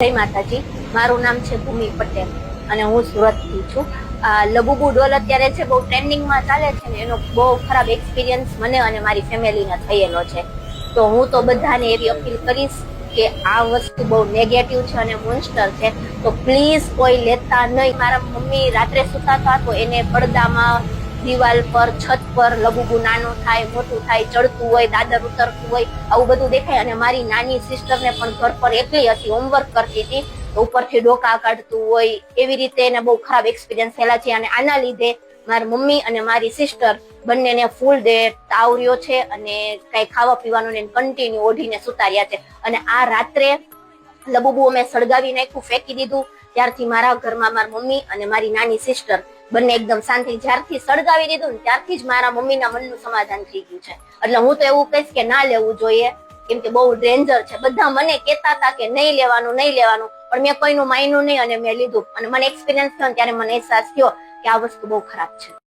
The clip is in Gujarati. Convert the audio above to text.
જય માતાજી, મારું નામ છે ભૂમિ પટેલ અને હું સુરતથી છું. લબુબુ ડોલ અત્યારે છે બહુ ટ્રેન્ડિંગમાં ચાલે છે ને એનો બહુ ખરાબ એક્સપિરિયન્સ મને અને મારી ફેમિલીને થયેલો છે. તો હું તો બધાને એવી અપીલ કરીશ કે આ વસ્તુ બહુ નેગેટિવ છે અને મોન્સ્ટર છે, તો પ્લીઝ કોઈ લેતા નહીં. મારા મમ્મી રાત્રે સુતા હતા તો એને પડદામાં, દિવાલ પર, છત પર લબુબુ નાનું થાય, મોટું થાય, ચડતું હોય, દાદર ઉતરતું હોય, આવું બધું દેખાય. અને મારી નાની સિસ્ટરને પણ ઘર પર એકલી હતી, હોમવર્ક કરતી હતી, ઉપરથી ડોકા કાઢતું હોય, એવી રીતે એને બહુ ખરાબ એક્સપિરિયન્સ થયેલા છે. અને આના લીધે મારી મમ્મી અને મારી સિસ્ટર બંનેને ફૂલ ડે તાવ રહ્યો છે અને કઈ ખાવા પીવાનું ને કન્ટિન્યુ ઓઢીને સુતાર્યા છે. અને આ રાત્રે લબુબુ અમે સળગાવી નાખ્યું, ફેંકી દીધું. ત્યારથી મારા ઘરમાં મારી મમ્મી અને મારી નાની સિસ્ટર બંને એકદમ શાંતિ. જ્યારથી સળગાવી દીધું ને ત્યારથી જ મારા મમ્મીના મનનું સમાધાન થઈ ગયું છે. એટલે હું તો એવું કહીશ કે ના લેવું જોઈએ, કેમ કે બહુ ડેન્જર છે. બધા મને કહેતા હતા કે નહીં લેવાનું, પણ મેં કોઈનું માન્યું નહીં અને મેં લીધું. અને મને એક્સપિરિયન્સ થયો ત્યારે મને અહેસાસ થયો કે આ વસ્તુ બહુ ખરાબ છે.